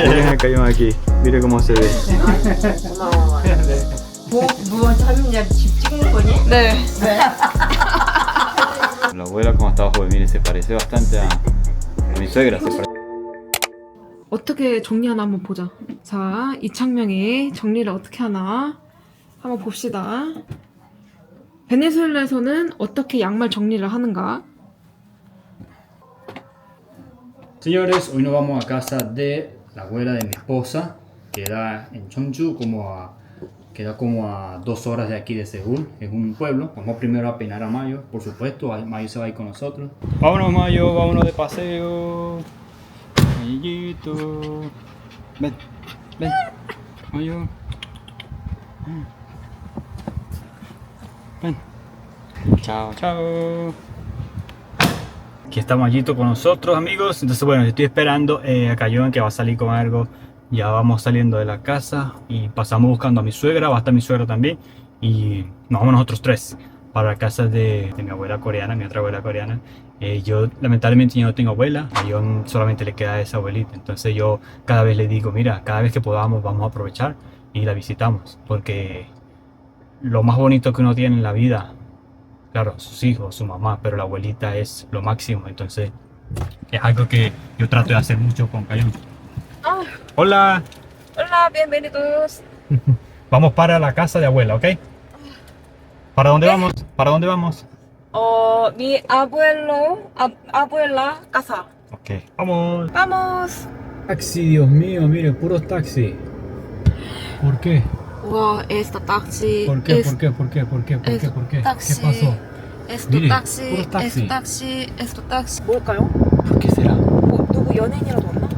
Miren el cañón aquí, miren cómo se ve. 뭐 하느냐 집 찍는 거니? 네. La abuela como está joven, miren, se parece bastante a mi suegra. 어떻게 정리하나 한번 보자. 자, 이창명이 정리를 어떻게 하나 한번 봅시다. 베네수엘라에서는 어떻게 양말 정리를 하는가? Señores, hoy nos vamos a casa de la abuela de mi esposa, que queda en Cheongju, queda como a 2 horas de aquí de Seúl, es un pueblo. Vamos primero a peinar a Mayo, por supuesto, Mayo se va a ir con nosotros. Vámonos, Mayo, vámonos de paseo. Amiguito. Ven, ven, Mayo. Ven. Chao, chao. Aquí está Mayito con nosotros, amigos. Entonces, bueno, estoy esperando a Cayón, que va a salir con algo. Ya vamos saliendo de la casa y pasamos buscando a mi suegra, va a estar mi suegra también. Y nos vamos nosotros 3 para la casa de mi abuela coreana, mi otra abuela coreana. Yo lamentablemente ya no tengo abuela, a Cayón solamente le queda esa abuelita. Entonces yo cada vez le digo, mira, cada vez que podamos vamos a aprovechar y la visitamos. Porque lo más bonito que uno tiene en la vida, claro, sus hijos, su mamá, pero la abuelita es lo máximo. Entonces es algo que yo trato de hacer mucho con Cayón. Ah, Hola, hola, bienvenidos. vamos para la casa de abuela, ¿ok? ¿Para dónde vamos? ¿Para dónde vamos? Mi abuela casa. Ok, vamos. Vamos. Taxi, Dios mío, miren, puros taxi. ¿Por qué? Wow, esta taxi. ¿Por qué? ¿Por qué? ¿Por qué? ¿Por qué? ¿Por qué? ¿Por qué? ¿Qué pasó? 에스토 미리, 딱시, 프로 딱시. 에스토 딱시. 뭘까요? ¿Por qué será? 누구 연예인이라도 왔나?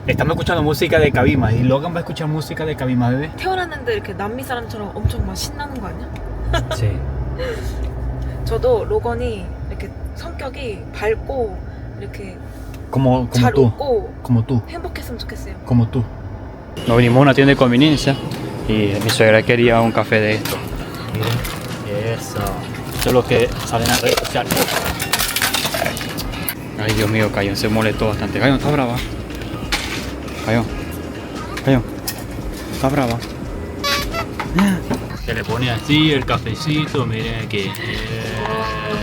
Estamos escuchando música de Kabima y Logan va a escuchar música de Kabima, bebé. 태어났는데 이렇게 남미 사람처럼 엄청 막 신나는 거 아니야? Sí. 저도 로건이 이렇게 성격이 밝고 이렇게 Como 잘 tú. 웃고 Como tú. 행복했으면 좋겠어요. Como tú. Nos vinimos a una tienda de conveniencia y mi suegra quería un café de esto. Miren. Eso. Esto es lo que salen a redes sociales. Ay, Dios mío, Cayón se molestó bastante. Cayón, está brava. Cayón, Cayón, está brava. Se le pone así el cafecito, miren aquí.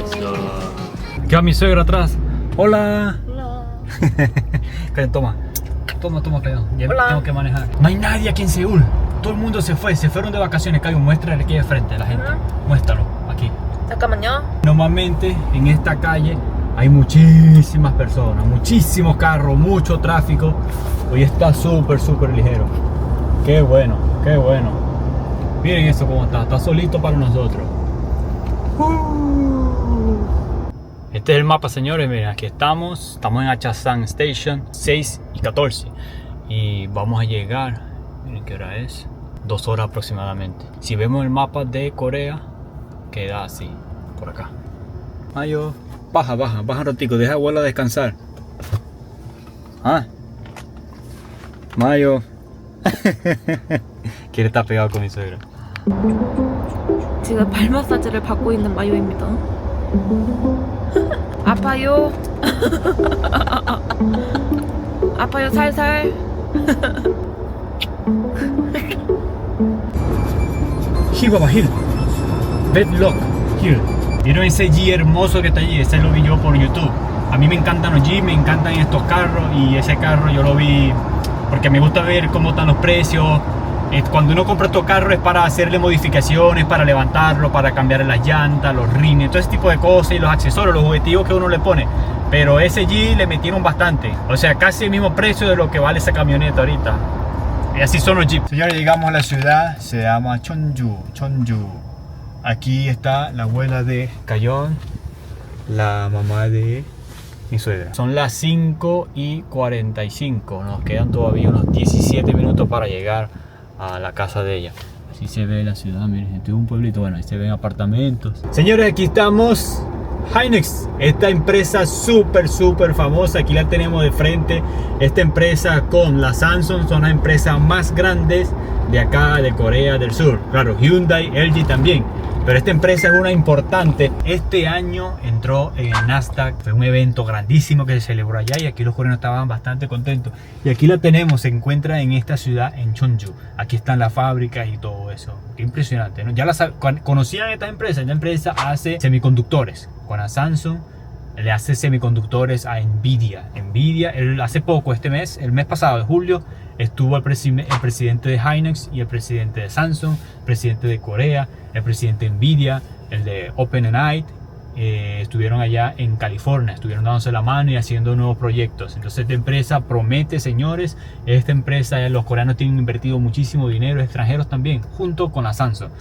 Eso. ¿Qué va mi suegra atrás? Hola. Cayón, toma. Toma, Cayón. Ya Hola. tengo que manejar. No hay nadie aquí en Seúl. Todo el mundo se fueron de vacaciones. Cayón, muéstrale aquí de frente a la gente. Muéstralo, aquí. 잠깐만요. Normalmente en esta calle hay muchísimas personas, muchísimos carros, mucho tráfico. Hoy está súper ligero. Qué bueno, qué bueno. Miren eso cómo está solito para nosotros. Este es el mapa, señores, miren, aquí estamos en Achasan Station 6 y 14 y vamos a llegar, miren qué hora es, 2 horas aproximadamente. Si vemos el mapa de Corea, queda así, por acá. Mayo, baja un ratico, deja a abuela descansar. Ah, Mayo. Quiere estar pegado con mi suegra. 지금 발 마사지를 받고 있는 마요입니다. 아파요. 아파요 살살. Here, Baba, here. Bedlock, here. ¿Vieron ese G hermoso que está allí? Ese lo vi yo por YouTube. A mí me encantan los G, me encantan estos carros. Y ese carro yo lo vi porque me gusta ver cómo están los precios. Cuando uno compra estos carros es para hacerle modificaciones, para levantarlo, para cambiarle las llantas, los rines, todo ese tipo de cosas y los accesorios, los juguetillos que uno le pone. Pero ese G le metieron bastante. O sea, casi el mismo precio de lo que vale esa camioneta ahorita. Y así son los Jeeps. Señores, llegamos a la ciudad, se llama Cheongju. Aquí está la abuela de Cayón, la mamá de mi suegra. Son las 5:45, nos quedan todavía unos 17 minutos para llegar a la casa de ella. Así se ve la ciudad, miren, este es un pueblito, bueno, ahí se ven apartamentos. Señores, aquí estamos. Hynix, esta empresa súper famosa, aquí la tenemos de frente. Esta empresa con la Samsung son las empresas más grandes de acá, de Corea del Sur. Claro, Hyundai, LG también, pero esta empresa es una importante. Este año entró en el Nasdaq, fue un evento grandísimo que se celebró allá y aquí los coreanos estaban bastante contentos. Y aquí la tenemos, se encuentra en esta ciudad, en Cheonju. Aquí están las fábricas y todo eso. Qué impresionante, ¿no? Ya conocían esta empresa hace semiconductores. Con la Samsung le hace semiconductores a Nvidia. Hace poco, el mes pasado de julio, estuvo el presidente de Hynix y el presidente de Samsung, el presidente de Corea, el presidente de Nvidia, el de OpenAI. Estuvieron allá en California, estuvieron dándose la mano y haciendo nuevos proyectos. Entonces esta empresa promete, señores. Esta empresa, los coreanos tienen invertido muchísimo dinero, extranjeros también, junto con la Samsung.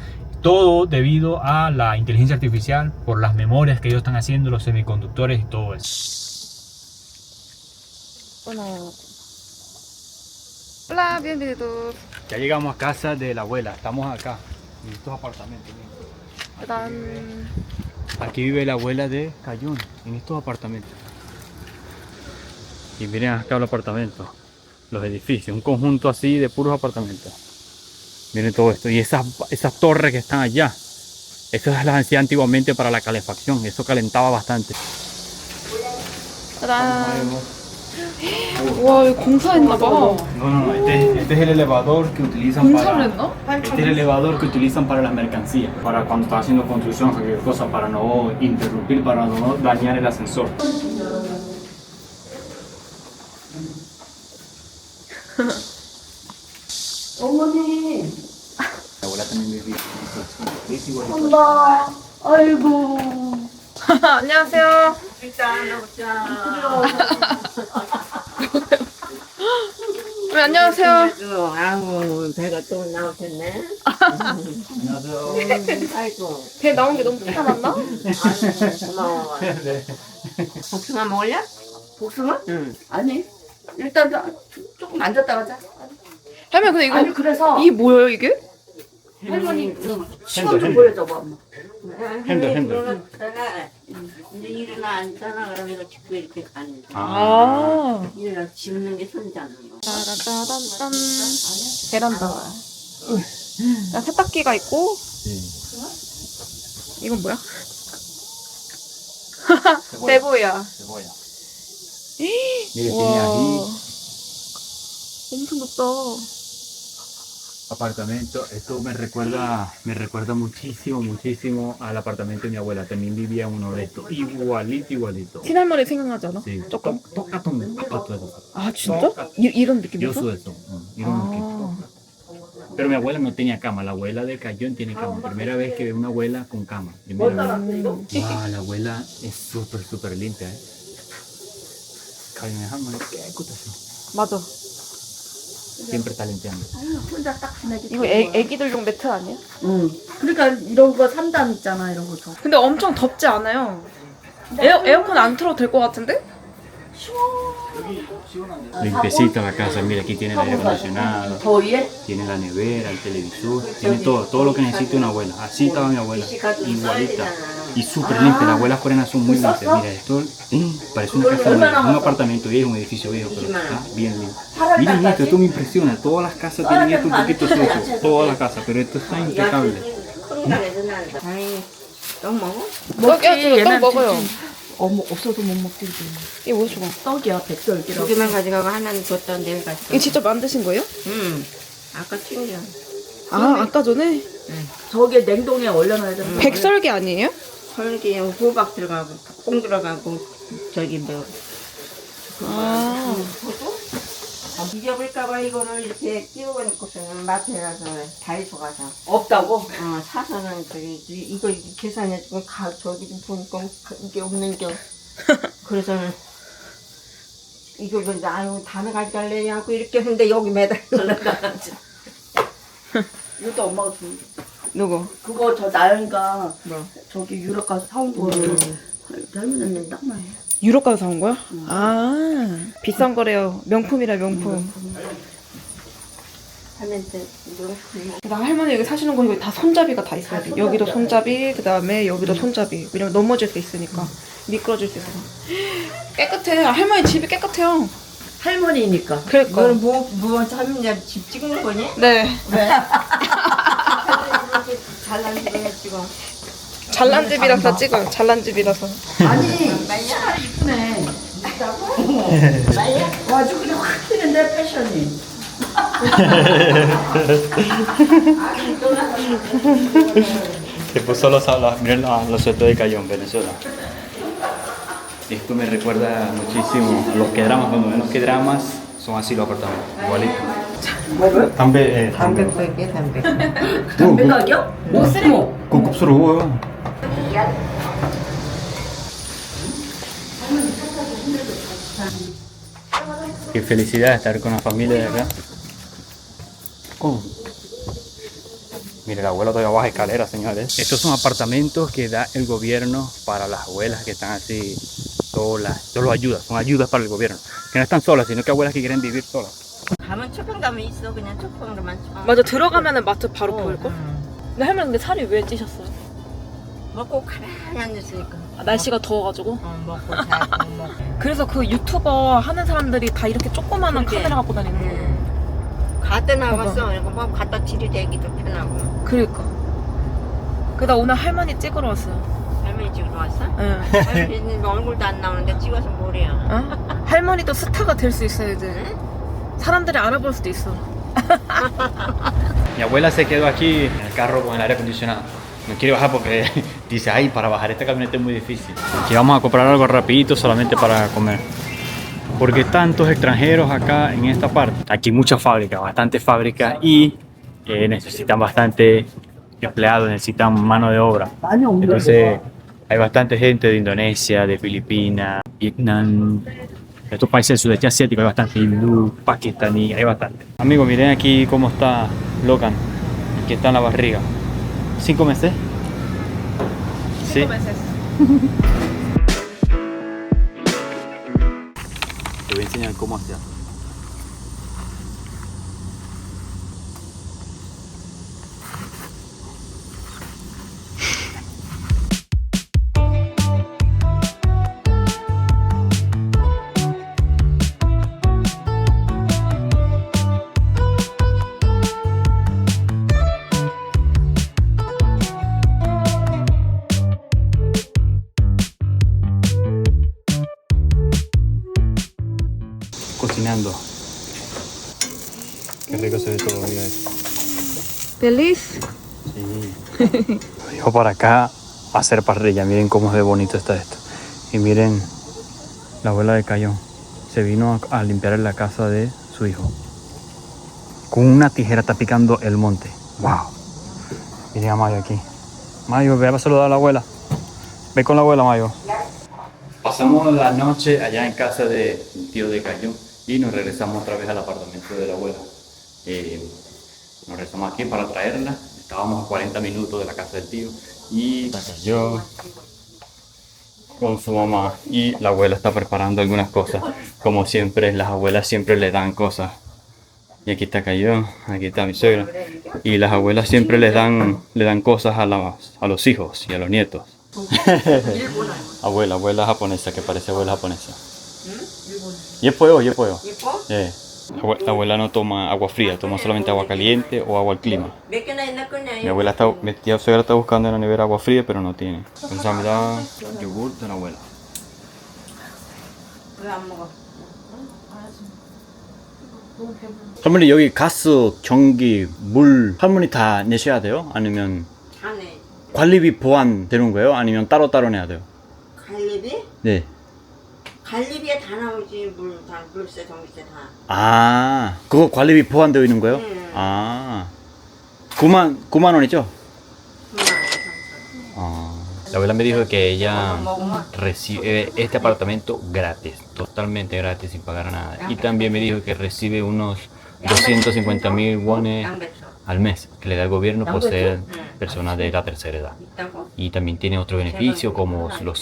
Todo debido a la inteligencia artificial, por las memorias que ellos están haciendo, los semiconductores y todo eso. Hola, bienvenidos. Ya llegamos a casa de la abuela, estamos acá, en estos apartamentos. Aquí vive la abuela de Cayón, en estos apartamentos. Y miren acá los apartamentos, los edificios, un conjunto así de puros apartamentos. Miren todo esto, y esas torres que están allá, esas las hacía antiguamente para la calefacción, eso calentaba bastante. 와, 이거 공사했나봐. No, este es el elevador que utilizan 공사를 este es el elevador que utilizan para las mercancías, para cuando están haciendo construcción, cualquier cosa, para no interrumpir, para no dañar el ascensor. 어머니. La abuela también vivía es igualito. 엄마. 아이고. 안녕하세요. 일단 먹자. 네, 안녕하세요. 아우 배가 또 나오셨네. 안녕하세요. 아이고. 배 나온 게 너무 티가 났나? 고마워. 네. 복숭아 먹을래? 복숭아? 응. 아니. 일단 조금 앉았다 가자. 할머니 근데 이거 아니 그래서 이게 뭐예요 이게? 할머니 시간 핸들. 좀 보여줘봐. 엄마. 핸들. 이제 일어나 앉잖아. 그러면 이거 짚고 이렇게 가는 거. 아. 일어나 짚는 게 손잖아. 따라따단딴. 베란다. 야, 세탁기가 있고. 이건 뭐야? 대보야. Cebolla. Mire, tiene 와. aquí 엄청 높다. apartamento. Esto me recuerda muchísimo al apartamento de mi abuela. También vivía en uno de estos. Igualito. 친할머니 생각나지 않아? Sí. 조금? Toca mi papá todo eso. 아 진짜? 이런 Yo 느낌이었어? uso eso. Iron 아. Pero mi abuela no tenía cama. La abuela de Cayón tiene cama. Primera vez que veo una abuela con cama. Primera vez. Wow, la abuela es súper limpia. Cayón es alma. ¿Qué escuchas? 맞아. Siempre está limpiando. 혼자 딱 지내지. 이거 애기들용 매트 아니야? 응. 그러니까 이런 거 3단 있잖아. 이런 거 줘. 근데 엄청 덥지 않아요? 에어컨 안 틀어도 될 것 같은데? Limpiecita la casa. Mira, aquí tiene el aire acondicionado. 더위에? Tiene la nevera, el televisor. Tiene todo lo que necesita una abuela. Así estaba mi abuela. Igualita. Y súper limpia. Las abuelas coreanas son muy limpias. Mira, esto parece una casa nueva. Un apartamento viejo, un edificio viejo, pero está bien limpio. Miren esto me impresiona. Todas las casas tienen esto un poquito sucio. Todas las casas, pero esto está impecable. 아이, 떡 먹어? 먹지, 떡 먹어요. 어머, 없어도 못 먹지. 이게 뭐야 저거? 떡이야, 백설기라고. 두 개만 가져가고 하나는 줬다 내일 갔어. 이거 직접 만드신 거예요? 응. 아까 튀겨. 아 아까 전에? 저게 냉동에 얼려놔야 되는 거야. 백설기 아니에요? 설기에 호박 들어가고, 콩 들어가고, 저기 뭐. 아. 잊어버릴까봐 이거를 이렇게 끼워놓고서는 마트에 가서 다이소 가서 없다고? 사서는 저기 이거 계산해주고 저기 보니까 이게 없는 겨. 그래서는 이거 뭐 아유 다음에 가져갈래 하고 이렇게 했는데 여기 매달려가. 이것도 엄마가 준 거. 누구? 그거 저 나연이가 저기 유럽 가서 사온 거를 젊은 딱 말이야. 유럽 가서 사온 거야? 아 비싼 거래요. 명품이라 명품. 할머니한테 너무 그다음 할머니 여기 사시는 거 이거 다 손잡이가 다 있어야 돼. 여기도 손잡이, 그다음에 여기도 손잡이. 왜냐면 넘어질 수 있으니까. 미끄러질 수 있어서. 깨끗해. 할머니 집이 깨끗해요. 할머니니까. 그러니까. 너는 뭐 할머니 집 찍는 거니? 네. 왜? 잘난 집에 찍어. 잘난 집이라서 찍어요. 잘난 집이라서. 아니, 말이야. 이쁘네. 있다고? 말이야? 아주 그냥 확 튀는데 패션이. Tipo solo miren los sueltos de Cayón, Venezuela. Esto me recuerda muchísimo a los K-dramas. Cuando ven los K-dramas, son así los apartamentos, igualitos. 담배, 담배 가게, 담배. 담배 가게요? 뭐 쓰레모? 고급스러워요. Qué felicidad estar con la familia de acá. Oh. Mire, el abuelo todavía baja escaleras, señores. Estos son apartamentos que da el gobierno para las abuelas que están así solas. Solo ayudas, son ayudas para el gobierno. Que no están solas, sino que abuelas que quieren vivir solas. 가면 초평 가면 있어. 그냥 초평으로만 쳐. 맞아, 들어가면은 마트 바로 보일걸? 근데 할머니 근데 살이 왜 찌셨어요? 먹고 가만히 앉았으니까. 아, 날씨가 더워가지고? 먹고 자고 먹고. 그래서 그 유튜버 하는 사람들이 다 이렇게 조그마한 그러게. 카메라 갖고 다니는 거. 갖다 나갔어. 이거 뭐 갖다 들이대기도 편하고. 그러니까. 그다 오늘 할머니 찍으러 왔어요. 할머니 찍으러 왔어? 응. 할머니 얼굴도 안 나오는데 찍어서 뭐래요? 어? 할머니도 스타가 될 수 있어요, 이제. 사람들이 알아볼 수도 있어. Mi abuela se quedó aquí en el carro con el aire acondicionado. No quiere bajar porque dice, ay, para bajar esta camioneta es muy difícil. Aquí vamos a comprar algo rapidito solamente para comer. Porque tantos extranjeros acá en esta parte. Aquí hay muchas fábricas, bastantes fábricas y necesitan bastante empleados, necesitan mano de obra. Entonces hay bastante gente de Indonesia, de Filipinas, Vietnam. De estos países del sudeste asiático hay bastante hindú, pakistaní, hay bastante. Amigos, miren aquí cómo está Logan. Aquí está en la barriga. 5 meses. Sí. 5 meses. Te voy a enseñar cómo hacer. Cocinando. Qué rico se ve todo, mira eso. Feliz? Sí. Dijo para acá a hacer parrilla. Miren cómo de bonito está esto. Y miren, la abuela de Cayón se vino a limpiar en la casa de su hijo. Con una tijera está picando el monte. ¡Wow! Miren a Mayo aquí. Mayo, ve a saludar a la abuela. Ve con la abuela, Mayo. Pasamos la noche allá en casa de un tío de Cayón y nos regresamos otra vez al apartamento de la abuela. Nos regresamos aquí para traerla. Estábamos a 40 minutos de la casa del tío y yo con su mamá y la abuela está preparando algunas cosas. Como siempre, las abuelas siempre le dan cosas. Y aquí está Cayón, aquí está mi suegra. Y las abuelas siempre le dan cosas a los hijos y a los nietos. abuela japonesa, que parece abuela japonesa. Yepoyo. 예뻐? La abuela no toma agua fría, toma solamente agua caliente o agua al clima. 몇 개나 있나 거냐? Mi tía suegra está buscando en la nevera agua fría, pero no tiene. Entonces me da yogur de la abuela. 왜안 먹어? 할머니 여기 가스, 전기, 물 할머니 다 내셔야 돼요? 아니면 자네. 관리비 보완되는 거예요? 아니면 따로따로 내야 돼요? 관리비? 네. 관리비에 다 나오지. 물세, 전기세 다. 아, 그거 관리비 보완되어 있는 거예요? 네. 아, 9만 원이죠? 아. La abuela me dijo que ella 먹으면 recibe este apartamento gratis, totalmente gratis, sin pagar nada. Y también me dijo que recibe unos 250.000 wones 양배추 al mes que le da el gobierno por ser persona de la tercera edad. 있다고? Y también tiene otro beneficio como el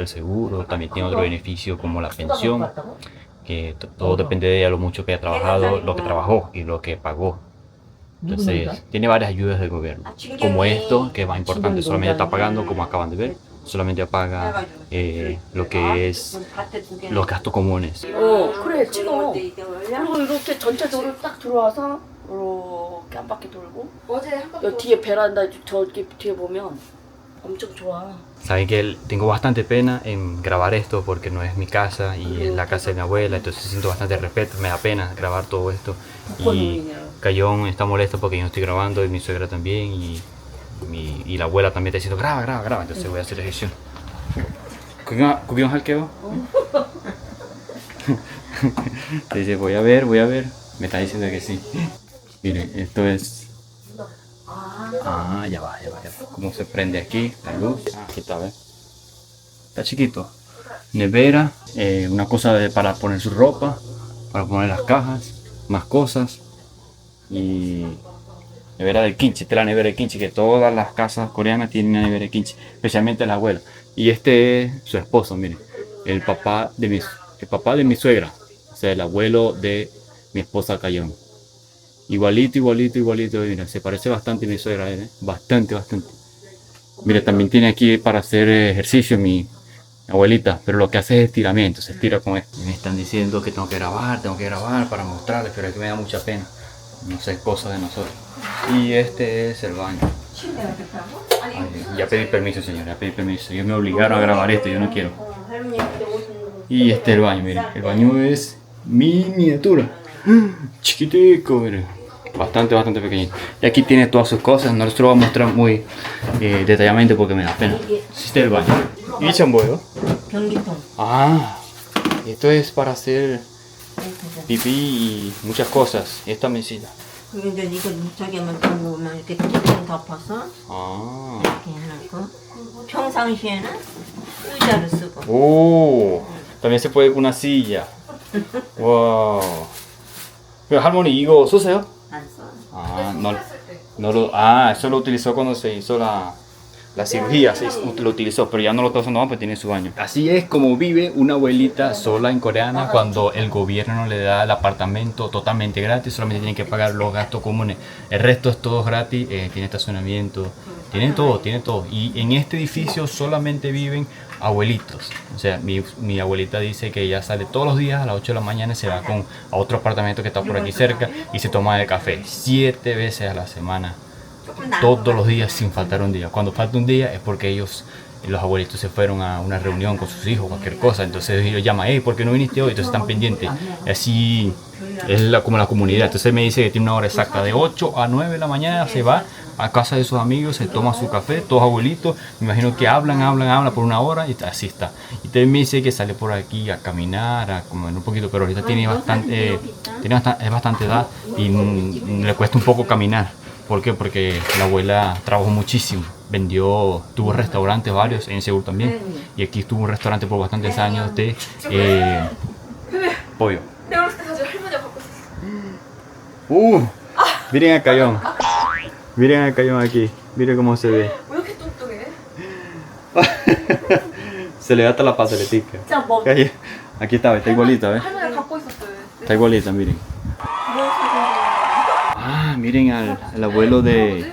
seguro, también tiene otro beneficio como la pensión, que todo depende de ella, lo mucho que ha trabajado, lo que trabajó y lo que pagó. Entonces, tiene varias ayudas del gobierno, como esto, que es más importante, solamente está pagando, como acaban de ver, solamente paga lo que es los gastos comunes. 그래 찍어. 그리고 이렇게 전체적으로 딱 들어와서 이렇게 한 바퀴 돌고 여기 뒤에 베란다 저기 뒤에 보면 엄청 좋아. Saben que tengo bastante pena en grabar esto porque no es mi casa y es la casa de mi abuela, entonces siento bastante respeto, me da pena grabar todo esto. Y Cayón está molesto porque yo no estoy grabando y mi suegra también y la abuela también está diciendo graba, entonces voy a hacer edición. 구경할게요. Dice voy a ver, me está diciendo que sí. Miren, esto es... ya va. ¿Cómo se prende aquí la luz? Aquí está, ¿ves? Está chiquito. Nevera, una cosa para poner su ropa, para poner las cajas, más cosas. Y nevera del kimchi, esta es la nevera del kimchi, que todas las casas coreanas tienen una nevera de kimchi, especialmente la abuela. Y este es su esposo, miren, el papá de mi suegra, o sea, el abuelo de mi esposa Cayón. Igualito, mira, se parece bastante a mi suegra, bastante. Mira, también tiene aquí para hacer ejercicio mi abuelita, pero lo que hace es estiramiento, se estira con esto. Me están diciendo que tengo que grabar para mostrarles, pero es que me da mucha pena, no sé, cosas de nosotros. Y este es el baño. Ay, ya pedí permiso, señor, ellos me obligaron a grabar esto, yo no quiero. Y este es el baño, miren, el baño es miniatura. Chiquitico, miren. Bastante pequeñito. Y aquí tiene todas sus cosas. No les lo voy a mostrar muy detalladamente porque me da pena. Este es el baño. ¿Y chamboyo? Esto es para hacer pipí y muchas cosas. Esta mesita. 그리고 이제 이거 저기 하면 보면 이렇게 뚜껑 덮어서 이렇게 해놓고 평상시에는 의자를 쓰고. También se puede con una silla. Wow. Pero 할머니 이거 쓰세요? 안 써. Eso lo utilizó cuando se hizo la cirugía, lo utilizó, pero ya no lo está usando más porque tiene su baño. Así es como vive una abuelita sola en coreana cuando el gobierno le da el apartamento totalmente gratis, solamente tienen que pagar los gastos comunes. El resto es todo gratis, tiene estacionamiento, tiene todo. Y en este edificio solamente viven abuelitos. O sea, mi abuelita dice que ella sale todos los días a las 8 de la mañana y se va a otro apartamento que está por aquí cerca y se toma el café 7 veces a la semana. Todos los días sin faltar un día. Cuando falta un día es porque los abuelitos se fueron a una reunión con sus hijos, cualquier cosa. Entonces ellos llaman, ¿por qué no viniste hoy? Entonces están pendientes. Así es como la comunidad. Entonces me dice que tiene una hora exacta. De 8 a 9 de la mañana se va a casa de sus amigos, se toma su café, todos abuelitos. Me imagino que hablan por una hora y así está. Y también me dice que sale por aquí a caminar, a comer un poquito, pero ahorita tiene bastante edad y le cuesta un poco caminar. ¿Por qué? Porque la abuela trabajó muchísimo, tuvo restaurantes varios en Seúl también, y aquí tuvo un restaurante por bastantes años de pollo. Miren a Cayón aquí, miren cómo se ve. Se le da hasta la pateletica. Aquí está igualita, ¿ves? Está igualita, miren. Miren al abuelo de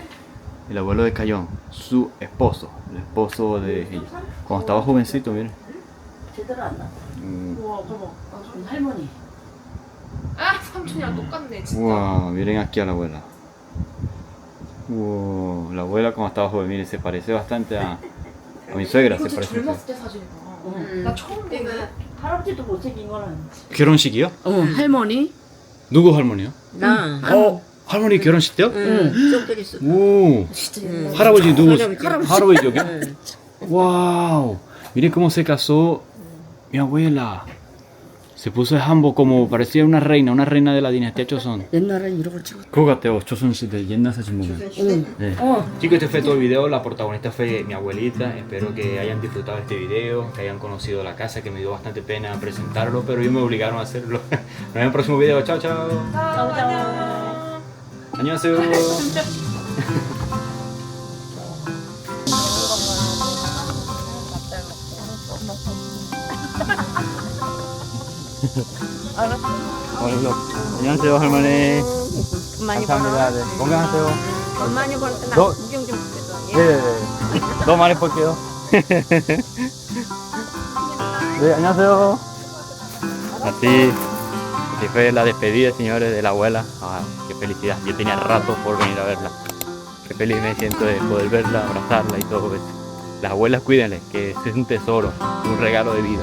Cayón, su esposo, el esposo de ella. Cuando estaba jovencito, miren. 삼촌이랑 똑같네 진짜. Wow, miren aquí a la abuela. Wow, la abuela cuando estaba joven, miren, se parece bastante a mi suegra. 이거 se 진짜 parece. 젊었을 때 사진이다. 나 처음 보네. 할아버지도 못생긴 거는. 결혼식이요? 할머니? 누구 할머니요? 나. 할머니 결혼식 때요? 쪽들이 있어. 오, 할아버지 누구? 할아버지 여기? Wow, miren cómo se casó mi abuela. Se puso el hanbok como parecía una reina de la dinastía Joseon. 옛날엔 이런 걸 찍었어. 그거 같아요. 조선시대 옛날 사진 보면. 네. Chicos, este fue todo el video. La protagonista fue mi abuelita. Espero que hayan disfrutado este video, que hayan conocido la casa, que me dio bastante pena presentarlo, pero ellos me obligaron a hacerlo. Nos vemos en el próximo video. Chao, chao. 안녕하세요. 알았어. 오늘로 안녕하세요 할머니. 많이 감사합니다. 네. 건강하세요. 많이 벌었다. 나 너- 구경 좀 해줘. 네. 더 많이 볼게요. 네, 안녕하세요. Así fue la despedida, señores, de la abuela. Ah, qué felicidad. Yo tenía rato por venir a verla. Qué feliz me siento de poder verla, abrazarla y todo eso. Las abuelas, cuídenle, que es un tesoro, un regalo de vida.